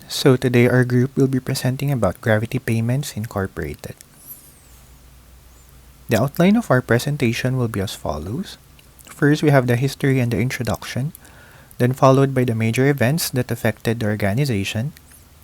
So today our group will be presenting about Gravity Payments Incorporated. The outline of our presentation will be as follows. First, we have the history and the introduction, then followed by the major events that affected the organization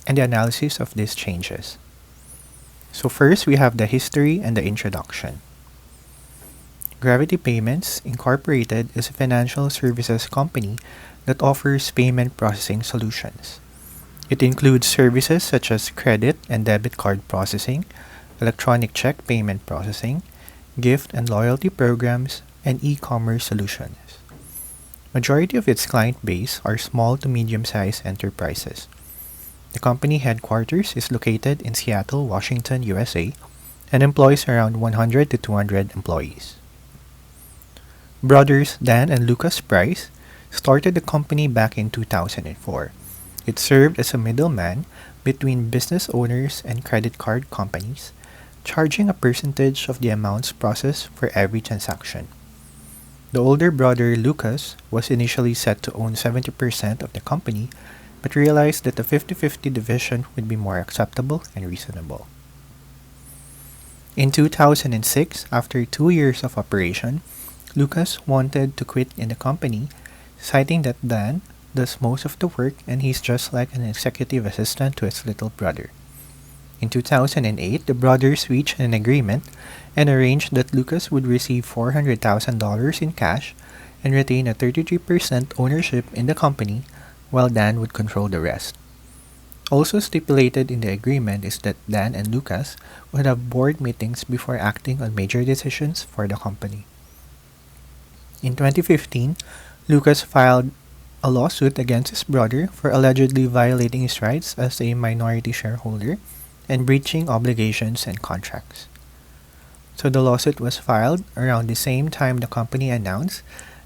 and the analysis of these changes. So first, we have the history and the introduction. Gravity Payments Incorporated is a financial services company that offers payment processing solutions. It includes services such as credit and debit card processing, electronic check payment processing, gift and loyalty programs, and e-commerce solutions. Majority of its client base are small to medium-sized enterprises. The company headquarters is located in Seattle, Washington, USA, and employs around 100 to 200 employees. Brothers Dan and Lucas Price started the company back in 2004. It served as a middleman between business owners and credit card companies, charging a percentage of the amounts processed for every transaction. The older brother Lucas was initially set to own 70% of the company, but realized that a 50-50 division would be more acceptable and reasonable. In 2006, after 2 years of operation, Lucas wanted to quit in the company, citing that Dan does most of the work and he's just like an executive assistant to his little brother. In 2008, the brothers reached an agreement and arranged that Lucas would receive $400,000 in cash and retain a 33% ownership in the company, while Dan would control the rest. Also stipulated in the agreement is that Dan and Lucas would have board meetings before acting on major decisions for the company. In 2015, Lucas filed a lawsuit against his brother for allegedly violating his rights as a minority shareholder and breaching obligations and contracts. So the lawsuit was filed around the same time the company announced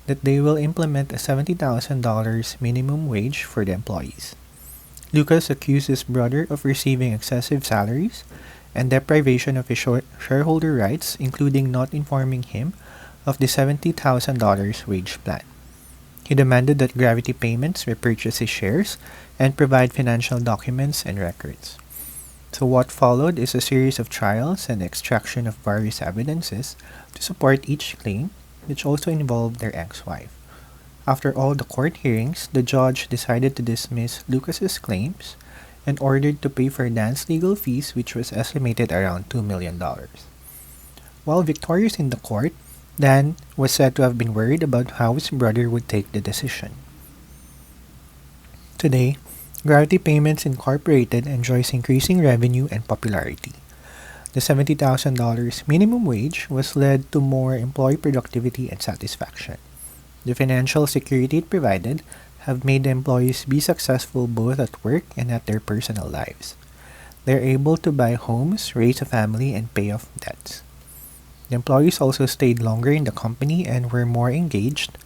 that they will implement a $70,000 minimum wage for the employees. Lucas accused his brother of receiving excessive salaries and deprivation of his shareholder rights, including not informing him of the $70,000 wage plan. He demanded that Gravity Payments repurchase his shares and provide financial documents and records. So what followed is a series of trials and extraction of various evidences to support each claim, which also involved their ex-wife. After all the court hearings, the judge decided to dismiss Lucas's claims and ordered to pay for Dan's legal fees, which was estimated around $2 million. While victorious in the court, Dan was said to have been worried about how his brother would take the decision. Today, Gravity Payments Incorporated enjoys increasing revenue and popularity. The $70,000 minimum wage was led to more employee productivity and satisfaction. The financial security it provided have made the employees be successful both at work and at their personal lives. They're able to buy homes, raise a family, and pay off debts. The employees also stayed longer in the company and were more engaged,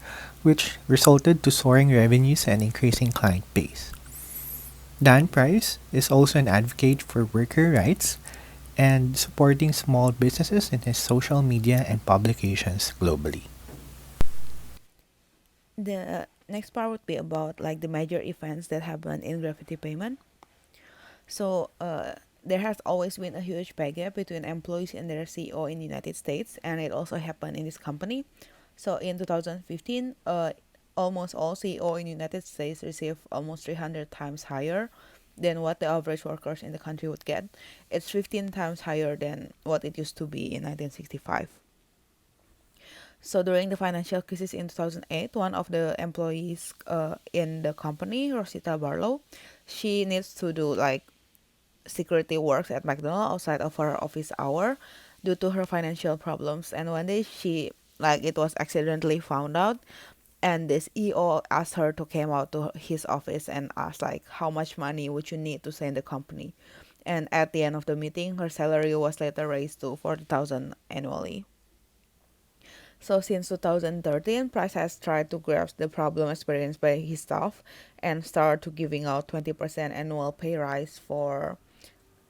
which resulted to soaring revenues and increasing client base. Dan Price is also an advocate for worker rights and supporting small businesses in his social media and publications globally. The next part would be about like the major events that happened in gravity payment. So there has always been a huge pay gap between employees and their CEO in the United States, and it also happened in this company. So in 2015, almost all CEO in the United States received almost 300 times higher than what the average workers in the country would get. It's 15 times higher than what it used to be in 1965. So during the financial crisis in 2008, one of the employees in the company, Rosita Barlow, she needs to do like security works at McDonald's outside of her office hour due to her financial problems. And one day she like it was accidentally found out, and this EO asked her to come out to his office and asked like how much money would you need to stay in the company. And at the end of the meeting, her salary was later raised to 40,000 annually. So since 2013, Price has tried to grasp the problem experienced by his staff and start to giving out 20% annual pay rise for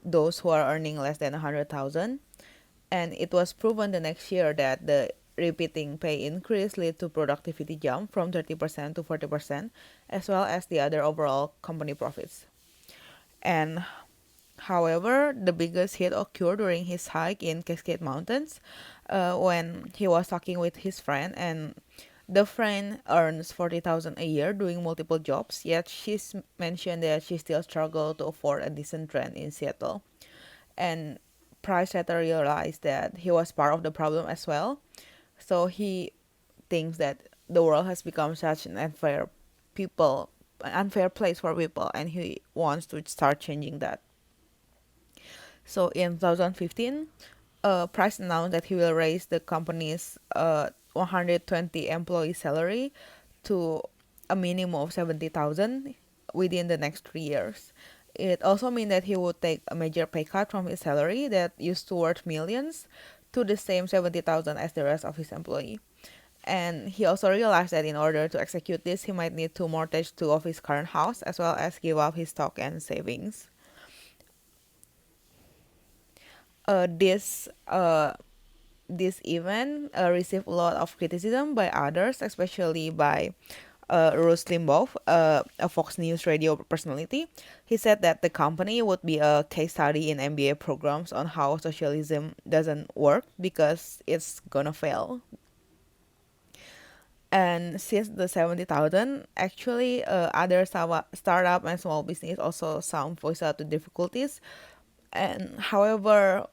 those who are earning less than 100,000. And it was proven the next year that the repeating pay increase led to productivity jump from 30% to 40%, as well as the other overall company profits. And however, the biggest hit occurred during his hike in Cascade Mountains when he was talking with his friend, and the friend earns 40,000 a year doing multiple jobs, yet she's mentioned that she still struggled to afford a decent rent in Seattle. And Price later realized that he was part of the problem as well. So he thinks that the world has become such an unfair place for people, and he wants to start changing that. So in 2015, Price announced that he will raise the company's 120 employee salary to a minimum of 70,000 within the next 3 years. It also means that he would take a major pay cut from his salary that used to worth millions to the same 70,000 as the rest of his employee. And he also realized that in order to execute this, he might need to mortgage two of his current house as well as give up his stock and savings. This event received a lot of criticism by others, especially by Rush Limbaugh, a Fox News radio personality. He said that the company would be a case study in MBA programs on how socialism doesn't work because it's gonna fail. And since the 70,000, actually, other startup and small business also some voice out the difficulties. And however,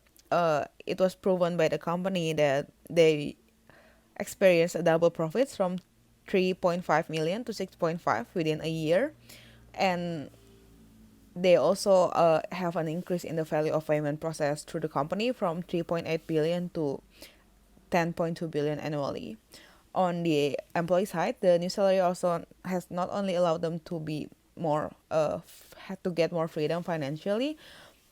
it was proven by the company that they experienced a double profits from 3.5 million to 6.5 within a year. And they also have an increase in the value of payment process through the company from 3.8 billion to 10.2 billion annually. On the employee side, the new salary also has not only allowed them to be more had to get more freedom financially,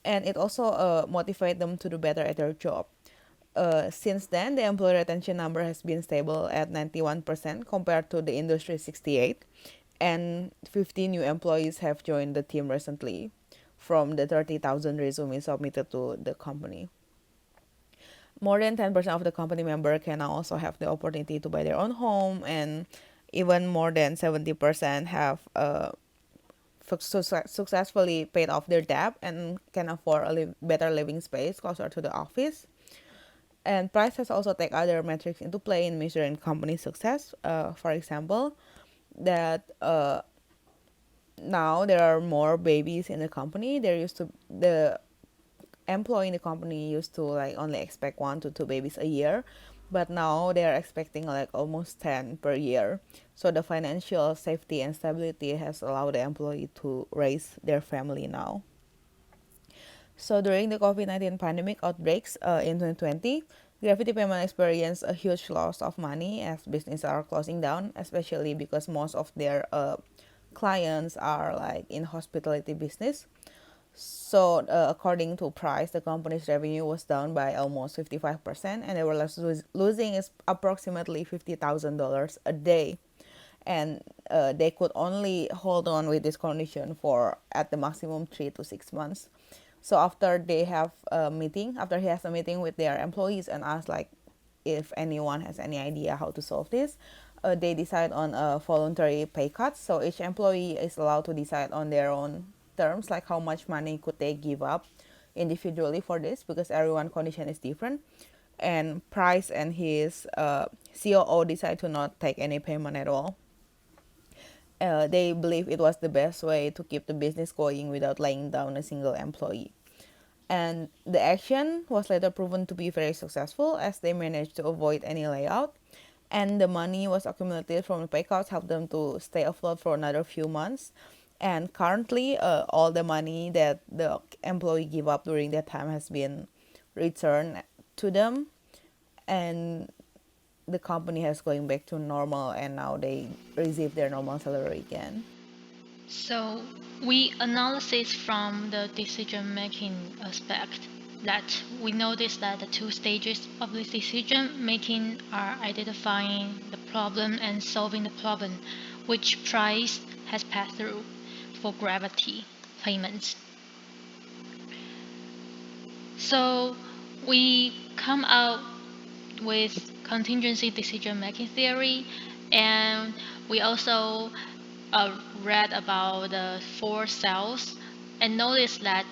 and it also motivate them to do better at their job. Since then, the employee retention number has been stable at 91% compared to the industry 68, and 50 new employees have joined the team recently from the 30,000 resumes submitted to the company. More than 10% of the company member can now also have the opportunity to buy their own home, and even more than 70% have successfully paid off their debt and can afford a better living space closer to the office. And Price has also taken other metrics into play in measuring company success. For example, that now there are more babies in the company. There used to the employee in the company used to like only expect 1 to 2 babies a year, but now they are expecting like almost 10 per year. So the financial safety and stability has allowed the employee to raise their family now. So during the COVID-19 pandemic outbreaks in 2020, Gravity Payment experienced a huge loss of money as businesses are closing down, especially because most of their clients are like in hospitality business. So, according to Price, the company's revenue was down by almost 55%, and they were losing is approximately $50,000 a day. And they could only hold on with this condition for at the maximum 3 to 6 months. So after he has a meeting with their employees and asked like if anyone has any idea how to solve this, they decide on a voluntary pay cut. So each employee is allowed to decide on their own terms, like how much money could they give up individually for this, because everyone condition is different. And Price and his COO decide to not take any payment at all. They believe it was the best way to keep the business going without laying down a single employee. And the action was later proven to be very successful as they managed to avoid any layout. And the money was accumulated from the payouts helped them to stay afloat for another few months. And currently, all the money that the employee gave up during that time has been returned to them, and the company has going back to normal, and now they receive their normal salary again. So we analysis from the decision making aspect that we notice that the two stages of the decision making are identifying the problem and solving the problem, which Price has passed through for gravity payments. So we come out with contingency decision making theory, and we also read about the four cells and noticed that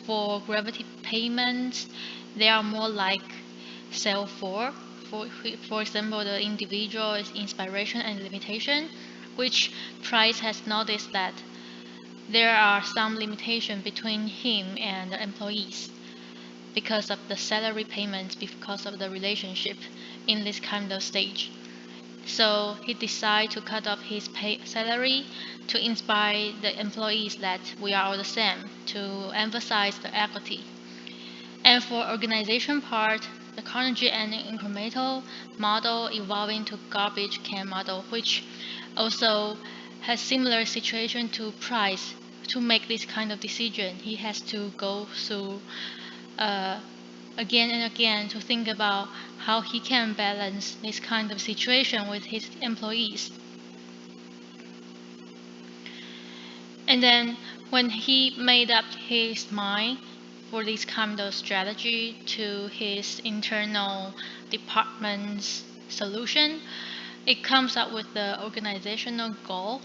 for gravity payments, they are more like cell 4. For example, the individual is inspiration and limitation, which Price has noticed that there are some limitation between him and the employees because of the salary payments, because of the relationship in this kind of stage. So he decided to cut off his salary to inspire the employees that we are all the same, to emphasize the equity. And for organization part, the Carnegie and incremental model evolving to garbage can model, which also has similar situation to Price. To make this kind of decision, he has to go through again and again to think about how he can balance this kind of situation with his employees. And then when he made up his mind for this kind of strategy to his internal department's solution, it comes up with the organizational goal,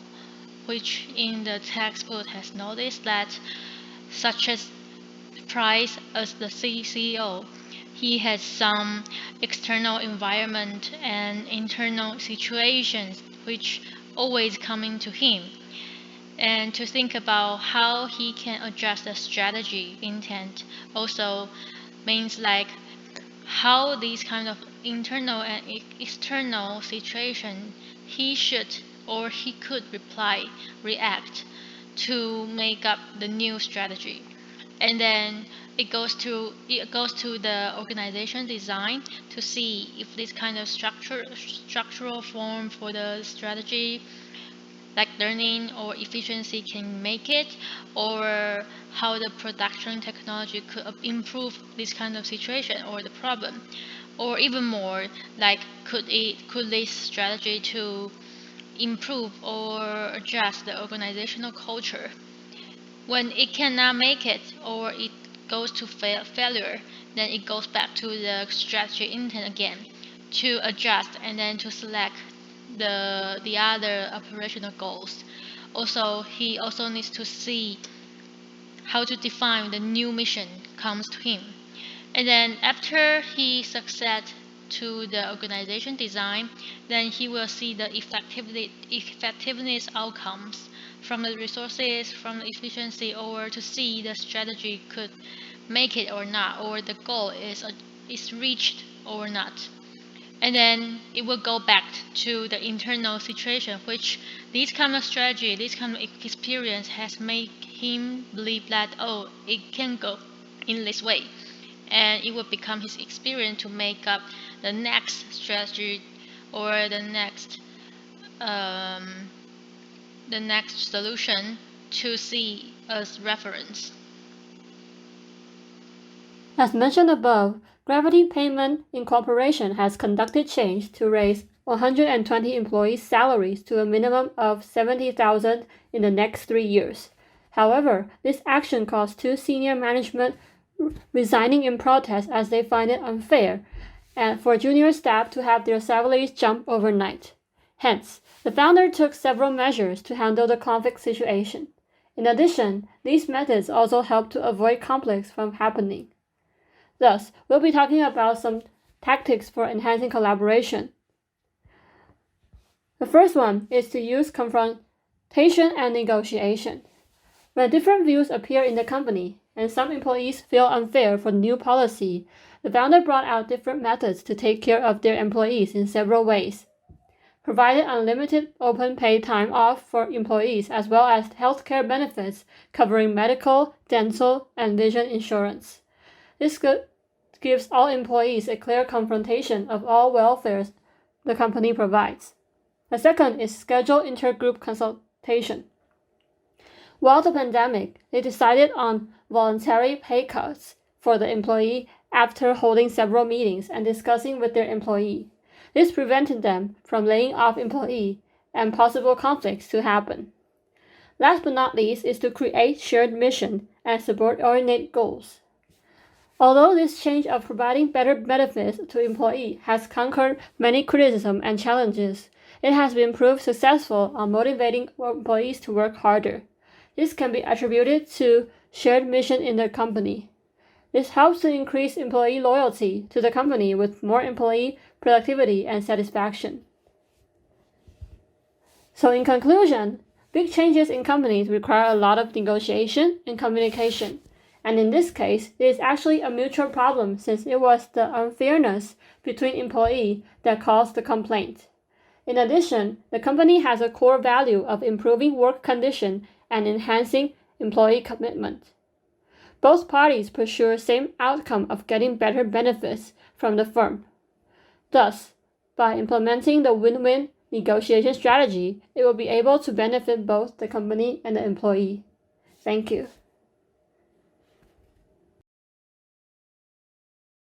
which in the textbook has noticed that such as Price as the CEO, he has some external environment and internal situations which always coming to him, and to think about how he can adjust the strategy intent also means like how these kind of internal and external situation he should or he could react to make up the new strategy. And then it goes to the organization design to see if this kind of structural form for the strategy like learning or efficiency can make it, or how the production technology could improve this kind of situation or the problem, or even more like could this strategy to improve or adjust the organizational culture. When it cannot make it or it goes to failure, then it goes back to the strategy intent again to adjust and then to select the other operational goals. Also, he also needs to see how to define the new mission comes to him. And then after he succeed to the organization design, then he will see the effectiveness outcomes from the resources, from the efficiency, or to see the strategy could make it or not, or the goal is reached or not. And then it will go back to the internal situation, which this kind of strategy, this kind of experience has made him believe that, oh, it can go in this way. And it will become his experience to make up the next strategy or um, the next solution to see as reference. As mentioned above, Gravity Payment Incorporation has conducted change to raise 120 employees' salaries to a minimum of $70,000 in the next 3 years. However, this action caused two senior management resigning in protest as they find it unfair, and for junior staff to have their salaries jump overnight. Hence, the founder took several measures to handle the conflict situation. In addition, these methods also help to avoid conflicts from happening. Thus, we'll be talking about some tactics for enhancing collaboration. The first one is to use confrontation and negotiation. When different views appear in the company, and some employees feel unfair for the new policy, the founder brought out different methods to take care of their employees in several ways. Provided unlimited open paid time off for employees as well as healthcare benefits covering medical, dental, and vision insurance. This gives all employees a clear confrontation of all welfares the company provides. The second is schedule intergroup consultation. While the pandemic, they decided on voluntary pay cuts for the employee after holding several meetings and discussing with their employee. This prevented them from laying off employee and possible conflicts to happen. Last but not least is to create shared mission and subordinate goals. Although this change of providing better benefits to employee has conquered many criticism and challenges, it has been proved successful on motivating employees to work harder. This can be attributed to shared mission in the company. This helps to increase employee loyalty to the company with more employee productivity and satisfaction. So in conclusion, big changes in companies require a lot of negotiation and communication. And in this case, it is actually a mutual problem since it was the unfairness between employees that caused the complaint. In addition, the company has a core value of improving work conditions and enhancing employee commitment. Both parties pursue the same outcome of getting better benefits from the firm. Thus, by implementing the win-win negotiation strategy, it will be able to benefit both the company and the employee. Thank you.